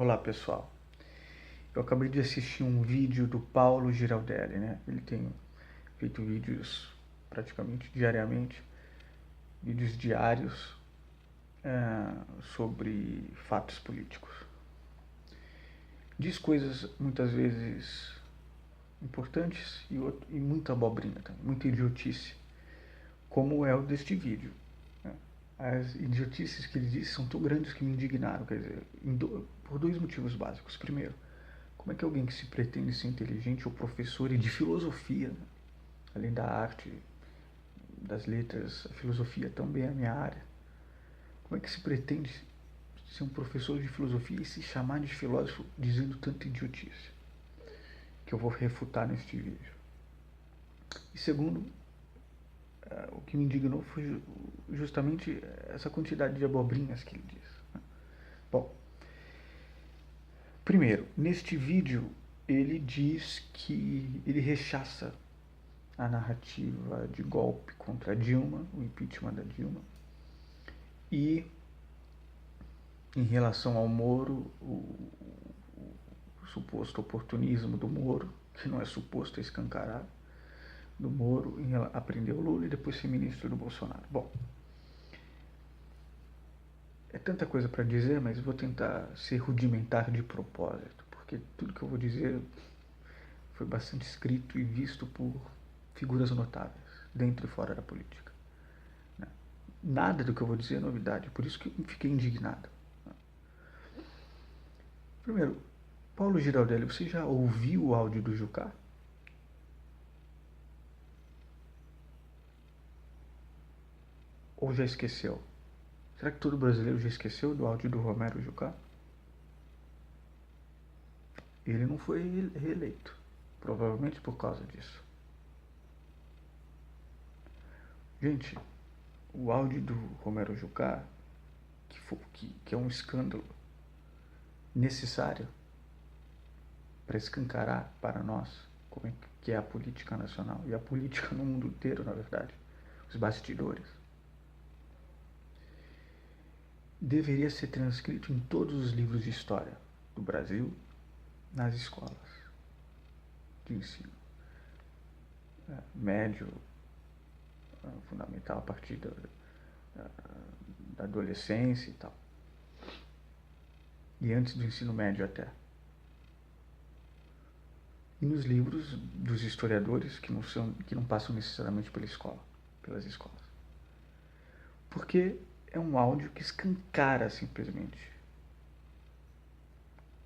Olá pessoal, eu acabei de assistir um vídeo do Paulo Giraldelli, né? Ele tem feito vídeos praticamente diariamente, vídeos diários sobre fatos políticos. Diz coisas muitas vezes importantes e muita abobrinha também, muita idiotice, como é o deste vídeo. Né? As idiotices que ele disse são tão grandes que me indignaram, quer dizer, por dois motivos básicos. Primeiro, como é que alguém que se pretende ser inteligente ou professor e de filosofia, né? Além da arte, das letras, a filosofia também é a minha área, como é que se pretende ser um professor de filosofia e se chamar de filósofo dizendo tanta idiotice? Que eu vou refutar neste vídeo. E segundo, o que me indignou foi justamente essa quantidade de abobrinhas que ele diz. Bom, primeiro, neste vídeo ele diz que ele rechaça a narrativa de golpe contra a Dilma, o impeachment da Dilma, e em relação ao Moro, o suposto oportunismo do Moro, que não é suposto, é escancarado, do Moro em aprender o Lula e depois ser ministro do Bolsonaro. Bom, é tanta coisa para dizer, mas eu vou tentar ser rudimentar de propósito, porque tudo que eu vou dizer foi bastante escrito e visto por figuras notáveis, dentro e fora da política. Nada do que eu vou dizer é novidade, por isso que eu fiquei indignado. Primeiro, Paulo Giraldelli, você já ouviu o áudio do Jucá? Ou já esqueceu? Será que todo brasileiro já esqueceu do áudio do Romero Jucá? Ele não foi reeleito, provavelmente por causa disso. Gente, o áudio do Romero Jucá, que é um escândalo necessário para escancarar para nós como é que é a política nacional e a política no mundo inteiro, na verdade, os bastidores, deveria ser transcrito em todos os livros de história do Brasil, nas escolas de ensino médio, fundamental, a partir da adolescência e tal, e antes do ensino médio até. E nos livros dos historiadores que não passam necessariamente pelas escolas. Porque é um áudio que escancara simplesmente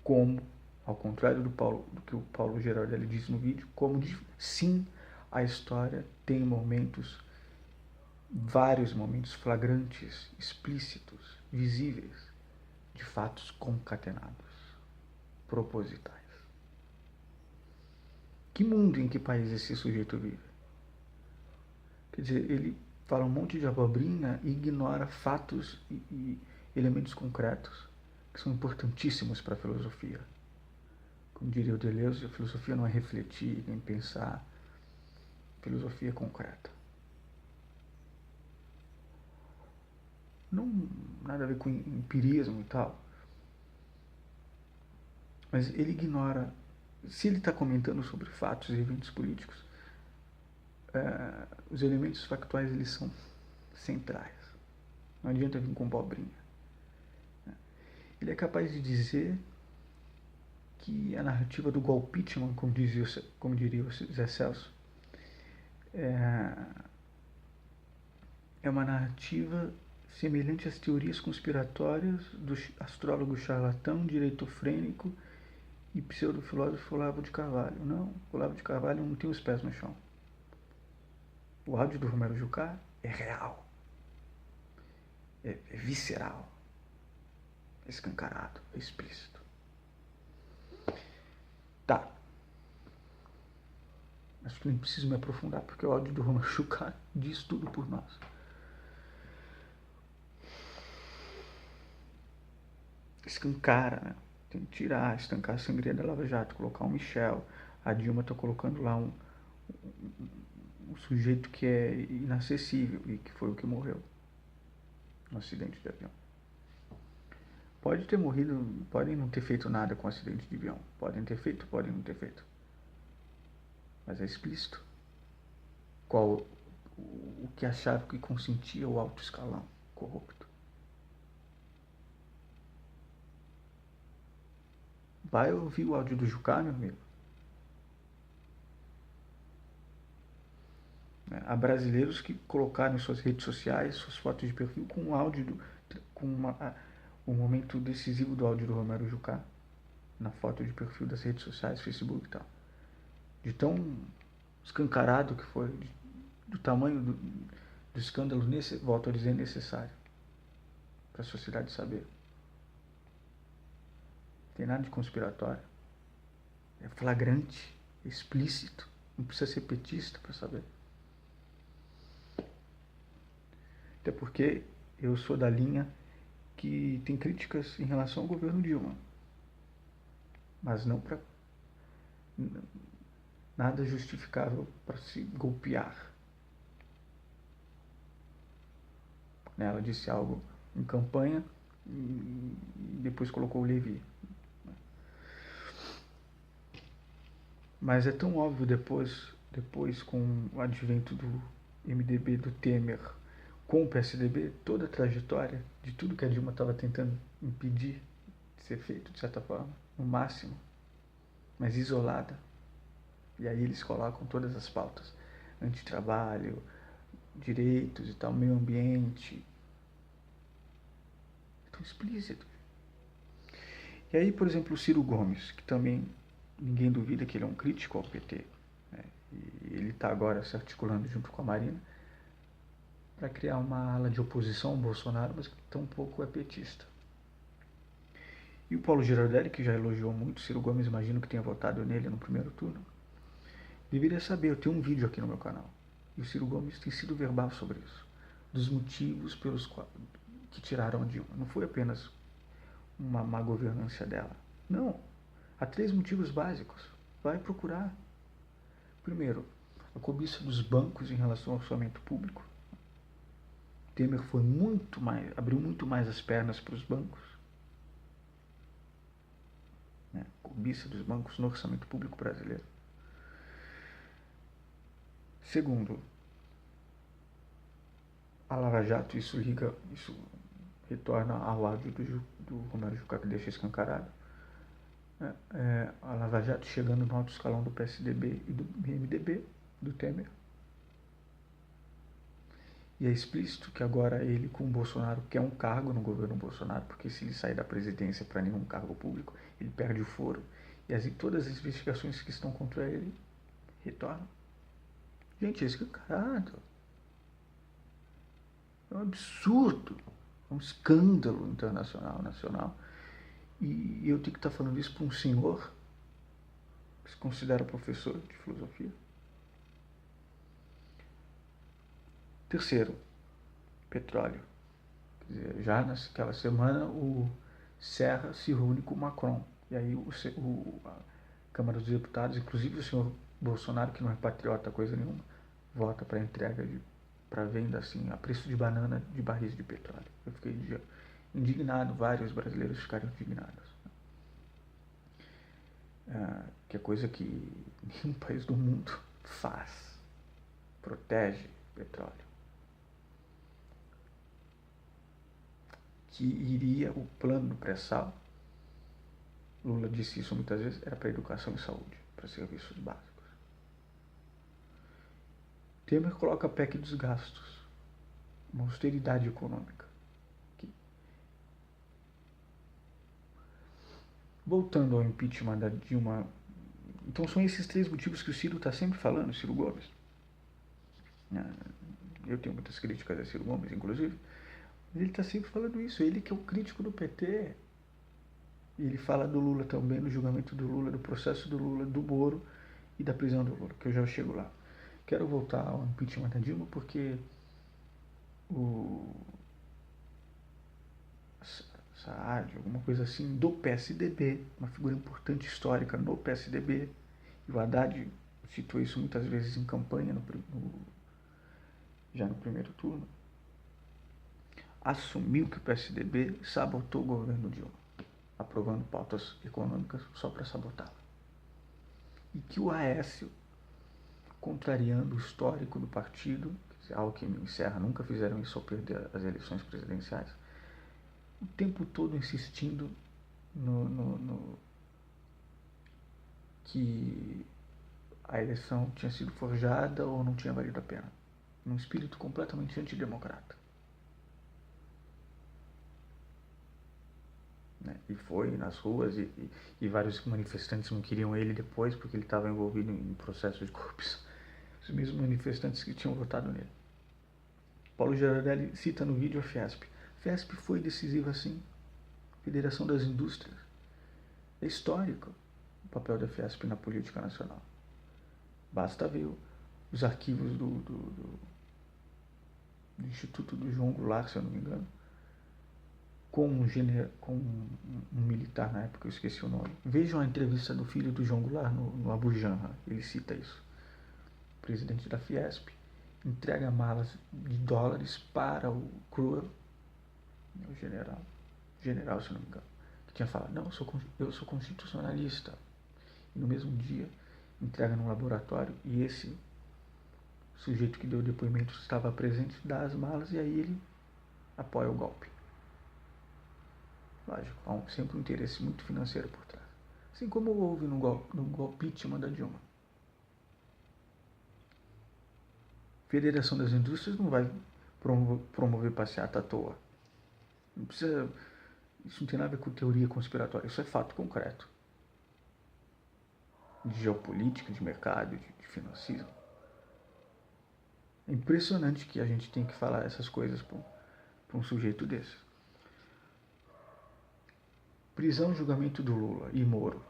como, ao contrário do que o Paulo Giraldelli diz no vídeo, como sim, a história tem vários momentos flagrantes, explícitos, visíveis, de fatos concatenados, propositais. Que mundo, em que país esse sujeito vive? Quer dizer, ele fala um monte de abobrinha e ignora fatos e elementos concretos que são importantíssimos para a filosofia. Como diria o Deleuze, a filosofia não é refletir nem pensar, filosofia é concreta. Não nada a ver com empirismo e tal, mas ele ignora. Se ele está comentando sobre fatos e eventos políticos, os elementos factuais eles são centrais. Não adianta vir com abobrinha. Ele é capaz de dizer que a narrativa do golpitman, como diria o Zé Celso, é uma narrativa semelhante às teorias conspiratórias do astrólogo charlatão, direitofrênico e pseudofilósofo Olavo de Carvalho. Não, Olavo de Carvalho não tem os pés no chão. O áudio do Romero Jucá é real, é visceral, é escancarado, é explícito. Tá. Acho que nem preciso me aprofundar, porque o áudio do Romero Jucá diz tudo por nós. Escancara, né? Tem que tirar, estancar a sangria da Lava Jato, colocar um Michel. A Dilma tá colocando lá um sujeito que é inacessível e que foi o que morreu no acidente de avião. Pode ter morrido, podem não ter feito nada com o acidente de avião. Podem ter feito, podem não ter feito. Mas é explícito qual o que achava que consentia o alto escalão corrupto. Vai ouvir o áudio do Jucá, meu amigo. Há brasileiros que colocaram em suas redes sociais suas fotos de perfil com o áudio o momento decisivo do áudio do Romero Jucá na foto de perfil das redes sociais, Facebook e tal. De tão escancarado que foi, do tamanho do escândalo, volto a dizer, necessário para a sociedade saber. Não tem nada de conspiratório. É flagrante, é explícito. Não precisa ser petista para saber. Até porque eu sou da linha que tem críticas em relação ao governo Dilma. Mas não para nada justificável para se golpear. Ela disse algo em campanha e depois colocou o Levi. Mas é tão óbvio depois com o advento do MDB, do Temer, com o PSDB, toda a trajetória de tudo que a Dilma estava tentando impedir de ser feito, de certa forma, no máximo, mas isolada. E aí eles colocam todas as pautas: antitrabalho, direitos e tal, meio ambiente. Tão explícito. E aí, por exemplo, o Ciro Gomes, que também ninguém duvida que ele é um crítico ao PT, né? E ele está agora se articulando junto com a Marina para criar uma ala de oposição ao Bolsonaro, mas que tampouco é petista. E o Paulo Girardelli, que já elogiou muito o Ciro Gomes, imagino que tenha votado nele no primeiro turno, deveria saber, eu tenho um vídeo aqui no meu canal, e o Ciro Gomes tem sido verbal sobre isso, dos motivos pelos quais que tiraram a Dilma. Não foi apenas uma má governança dela. Não. Há 3 motivos básicos. Vai procurar. Primeiro, a cobiça dos bancos em relação ao orçamento público. Temer abriu muito mais as pernas para os bancos. Né? Cobiça dos bancos no orçamento público brasileiro. Segundo, a Lava Jato, isso retorna ao áudio do Romero Jucá, que deixa escancarado. A Lava Jato chegando no alto escalão do PSDB e do MDB, do Temer. E é explícito que agora ele, com o Bolsonaro, quer um cargo no governo Bolsonaro, porque se ele sair da presidência para nenhum cargo público, ele perde o foro. E todas as investigações que estão contra ele retornam. Gente, é escancarado. É um absurdo. É um escândalo internacional, nacional. E eu tenho que estar falando isso para um senhor que se considera professor de filosofia. Terceiro, petróleo. Quer dizer, já naquela semana o Serra se reúne com o Macron. E aí a Câmara dos Deputados, inclusive o senhor Bolsonaro, que não é patriota coisa nenhuma, vota para entrega para venda assim, a preço de banana de barris de petróleo. Eu fiquei indignado, vários brasileiros ficaram indignados. Que é coisa que nenhum país do mundo faz. Protege petróleo. Que iria o plano do pré-sal, Lula disse isso muitas vezes, era para educação e saúde, para serviços básicos. Temer coloca a PEC dos gastos, uma austeridade econômica. Voltando ao impeachment da Dilma, então são esses 3 motivos que o Ciro está sempre falando, o Ciro Gomes. Eu tenho muitas críticas a Ciro Gomes, inclusive, mas ele está sempre falando isso, ele que é o crítico do PT. E ele fala do Lula também, do julgamento do Lula, do processo do Lula, do Moro e da prisão do Lula, que eu já chego lá. Quero voltar ao impeachment da Dilma porque Saad, alguma coisa assim, do PSDB, uma figura importante histórica no PSDB, e o Haddad citou isso muitas vezes em campanha, já no primeiro turno, assumiu que o PSDB sabotou o governo Dilma. aprovando pautas econômicas só para sabotá-la. E que o Aécio, contrariando o histórico do partido, Alckmin e Serra nunca fizeram isso ao perder as eleições presidenciais, o tempo todo insistindo no que a eleição tinha sido forjada ou não tinha valido a pena. Num espírito completamente antidemocrata. Né? E foi nas ruas e vários manifestantes não queriam ele depois porque ele estava envolvido em processo de corrupção. Os mesmos manifestantes que tinham votado nele. Paulo Gerardelli cita no vídeo a Fiesp. Fiesp foi decisiva sim. Federação das Indústrias. É histórico o papel da Fiesp na política nacional. Basta ver os arquivos do Instituto do João Goulart, se eu não me engano, com um militar na época, eu esqueci o nome. Vejam a entrevista do filho do João Goulart no Abu Janra, ele cita isso. O presidente da Fiesp entrega malas de dólares para o Kruger, o general, se eu não me engano, que tinha falado, não, eu sou constitucionalista. E no mesmo dia, entrega num laboratório e esse sujeito que deu o depoimento estava presente, dá as malas e aí ele apoia o golpe. Lógico, há sempre um interesse muito financeiro por trás. Assim como houve no golpítima da Dilma. Federação das Indústrias não vai promover passeata à toa. Não precisa, isso não tem nada a ver com teoria conspiratória, isso é fato concreto. De geopolítica, de mercado, de financismo. É impressionante que a gente tem que falar essas coisas para um sujeito desse. Prisão e julgamento do Lula e Moro.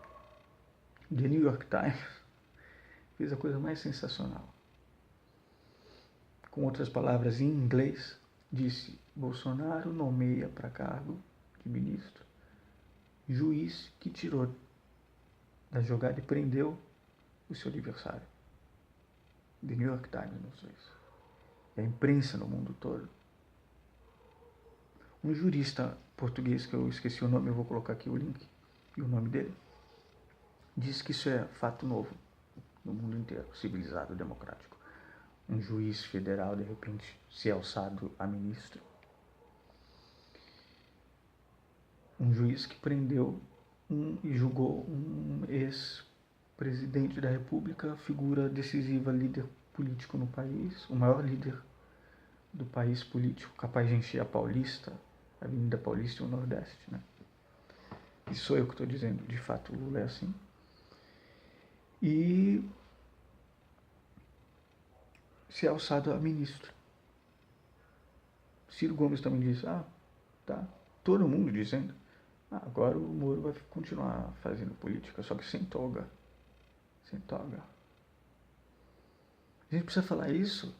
The New York Times fez a coisa mais sensacional. Com outras palavras, em inglês, disse: Bolsonaro nomeia para cargo de ministro juiz que tirou da jogada e prendeu o seu adversário. The New York Times mostrou isso. E a imprensa no mundo todo. Um jurista português, que eu esqueci o nome, eu vou colocar aqui o link e o nome dele, diz que isso é fato novo no mundo inteiro, civilizado, democrático. Um juiz federal, de repente, se alçado a ministro. Um juiz que prendeu e julgou um ex-presidente da República, figura decisiva, líder político no país, o maior líder do país político, capaz de encher a Paulista, a Avenida Paulista e o Nordeste, né? E sou eu que estou dizendo, de fato, o Lula é assim. E se é alçado a ministro. Ciro Gomes também disse, tá, todo mundo dizendo, agora o Moro vai continuar fazendo política, só que sem toga. Sem toga. A gente precisa falar isso?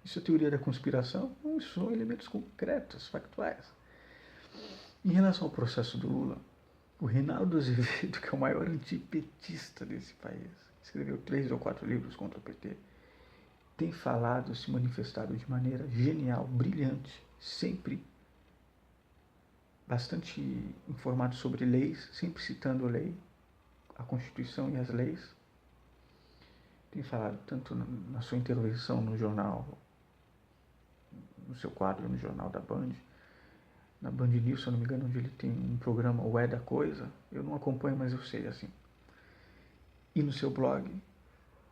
Isso é teoria da conspiração? Não, isso são elementos concretos, factuais. Em relação ao processo do Lula, o Reinaldo Azevedo, que é o maior antipetista desse país, escreveu 3 ou 4 livros contra o PT, tem falado, se manifestado de maneira genial, brilhante, sempre bastante informado sobre leis, sempre citando a lei, a Constituição e as leis. Tem falado tanto na sua intervenção no jornal, no seu quadro no jornal da Band, na Band News, se eu não me engano, onde ele tem um programa, o É da Coisa, eu não acompanho, mas eu sei, assim. E no seu blog,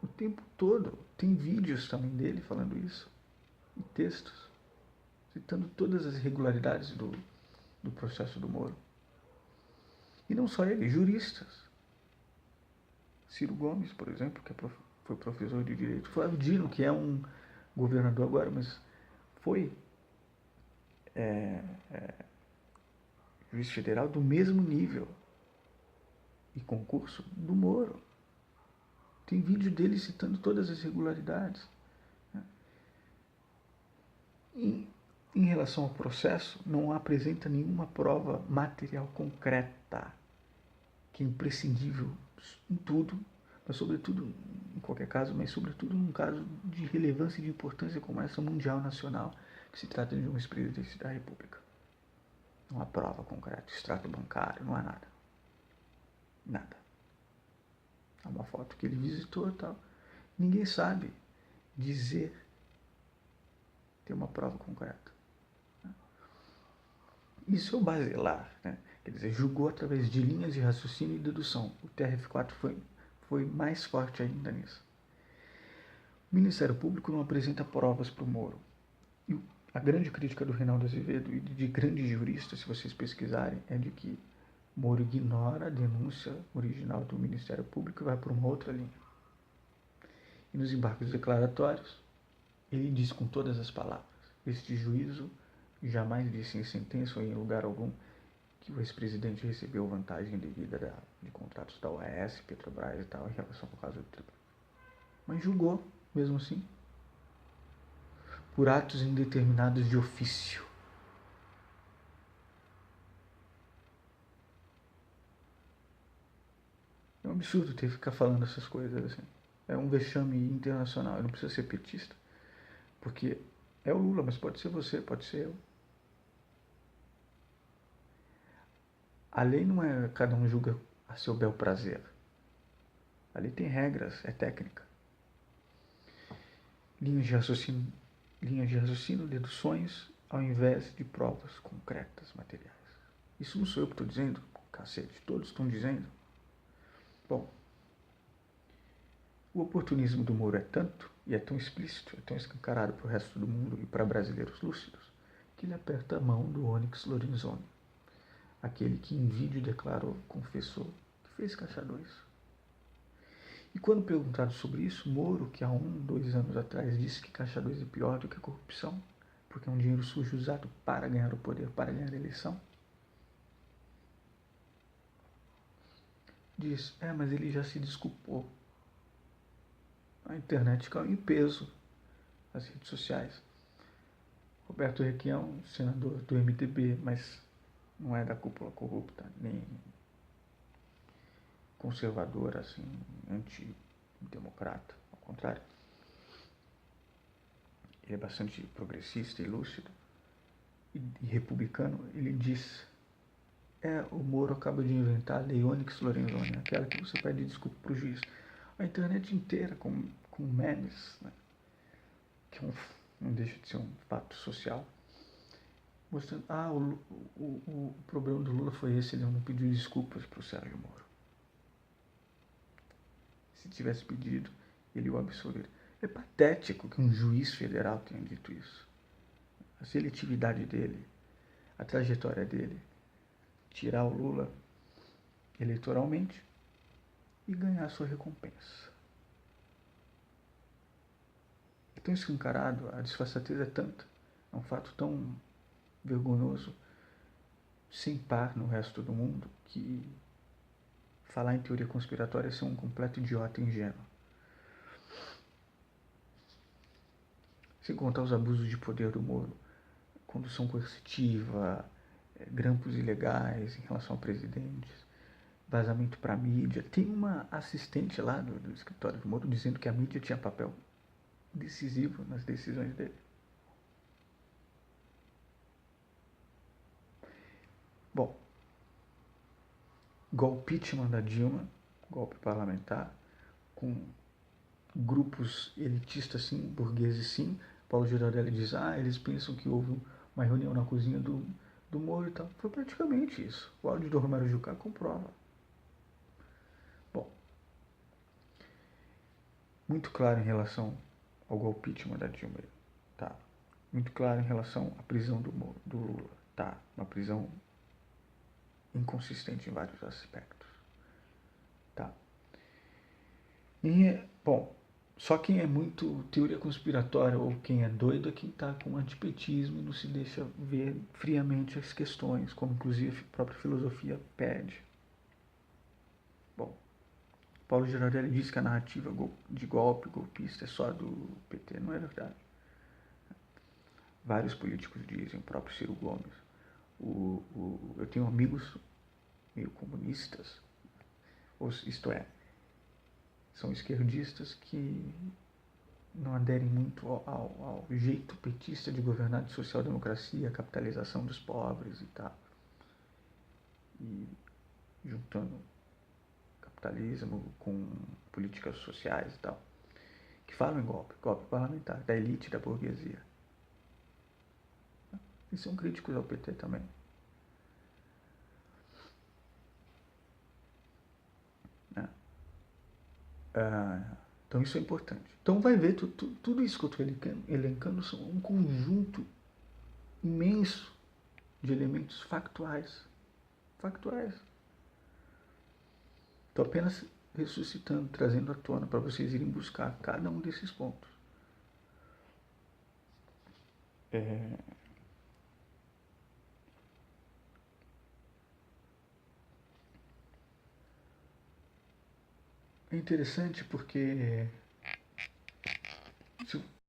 o tempo todo, tem vídeos também dele falando isso, e textos, citando todas as irregularidades do processo do Moro. E não só ele, juristas. Ciro Gomes, por exemplo, que foi professor de Direito. Flávio Dino, que é um governador agora, mas foi juiz federal do mesmo nível e concurso do Moro. Tem vídeo dele citando todas as irregularidades. Em relação ao processo, não apresenta nenhuma prova material concreta, que é imprescindível em tudo, mas sobretudo, em qualquer caso, mas sobretudo num caso de relevância e de importância como essa mundial, nacional, que se trata de um ex-presidente da República. Não há prova concreta, extrato bancário, não há nada. Nada. Há uma foto que ele visitou e tal. Ninguém sabe dizer, ter uma prova concreta. Isso é o basilar, né? Quer dizer, julgou através de linhas de raciocínio e dedução. O TRF4 foi mais forte ainda nisso. O Ministério Público não apresenta provas para o Moro. E a grande crítica do Reinaldo Azevedo e de grandes juristas, se vocês pesquisarem, é de que Moro ignora a denúncia original do Ministério Público e vai por uma outra linha. E nos embargos declaratórios, ele diz com todas as palavras: este juízo jamais disse em sentença ou em lugar algum que o ex-presidente recebeu vantagem devida de contratos da OAS, Petrobras e tal, em relação ao caso do Tribunal. Mas julgou, mesmo assim, por atos indeterminados de ofício. É um absurdo ter que ficar falando essas coisas assim. É um vexame internacional. Eu não preciso ser petista, porque é o Lula, mas pode ser você, pode ser eu. A lei não é cada um julga a seu bel prazer. A lei tem regras, é técnica. Linhas de raciocínio, deduções, ao invés de provas concretas, materiais. Isso não sou eu que estou dizendo, cacete, todos estão dizendo. Bom, o oportunismo do Moro é tanto, e é tão explícito, é tão escancarado para o resto do mundo e para brasileiros lúcidos, que ele aperta a mão do Onyx Lorenzoni, aquele que em vídeo declarou, confessou, que fez Caixa 2. E quando perguntado sobre isso, Moro, que há 2 anos atrás disse que Caixa 2 é pior do que a corrupção, porque é um dinheiro sujo usado para ganhar o poder, para ganhar a eleição, diz, mas ele já se desculpou. A internet caiu em peso, as redes sociais. Roberto Requião, senador do MDB, mas não é da cúpula corrupta, nem conservador, assim, antidemocrata, ao contrário. Ele é bastante progressista e lúcido e republicano. Ele diz, o Moro acaba de inventar a lei Onyx Lorenzoni, aquela que você pede desculpa para o juiz. A internet inteira com memes, né, que não deixa de ser um fato social, mostrando, o problema do Lula foi esse, ele não pediu desculpas para o Sérgio Moro. Se tivesse pedido, ele o absolveria. É patético que um juiz federal tenha dito isso. A seletividade dele, a trajetória dele, tirar o Lula eleitoralmente e ganhar sua recompensa. É tão escancarado, a disfarçatez é tanta, é um fato tão vergonhoso, sem par no resto do mundo, que falar em teoria conspiratória é ser um completo idiota ingênuo. Sem contar os abusos de poder do Moro, condução coercitiva, grampos ilegais em relação a presidentes, vazamento para a mídia. Tem uma assistente lá do escritório do Moro dizendo que a mídia tinha papel decisivo nas decisões dele. Bom, golpeachment da Dilma, golpe parlamentar, com grupos elitistas sim, burgueses sim. Paulo Girardelli diz, eles pensam que houve uma reunião na cozinha do Moro e tal. Foi praticamente isso. O áudio do Romero Jucá comprova. Bom, muito claro em relação ao golpeachment da Dilma, tá? Muito claro em relação à prisão do Lula, tá? Uma prisão inconsistente em vários aspectos, tá? E, bom, só quem é muito teoria conspiratória ou quem é doido é quem está com antipetismo e não se deixa ver friamente as questões, como inclusive a própria filosofia pede. Bom, Paulo Girardelli diz que a narrativa de golpista é só do PT. Não é verdade. Vários políticos dizem, o próprio Ciro Gomes. Eu tenho amigos meio comunistas, isto é, são esquerdistas que não aderem muito ao jeito petista de governar, de social-democracia, capitalização dos pobres e tal. E juntando capitalismo, com políticas sociais e tal, que falam em golpe parlamentar, da elite da burguesia. E são críticos ao PT também. Né? Então isso é importante. Então vai ver, tudo isso que eu estou elencando são um conjunto imenso de elementos factuais. Factuais. Estou apenas ressuscitando, trazendo à tona para vocês irem buscar cada um desses pontos. É interessante porque se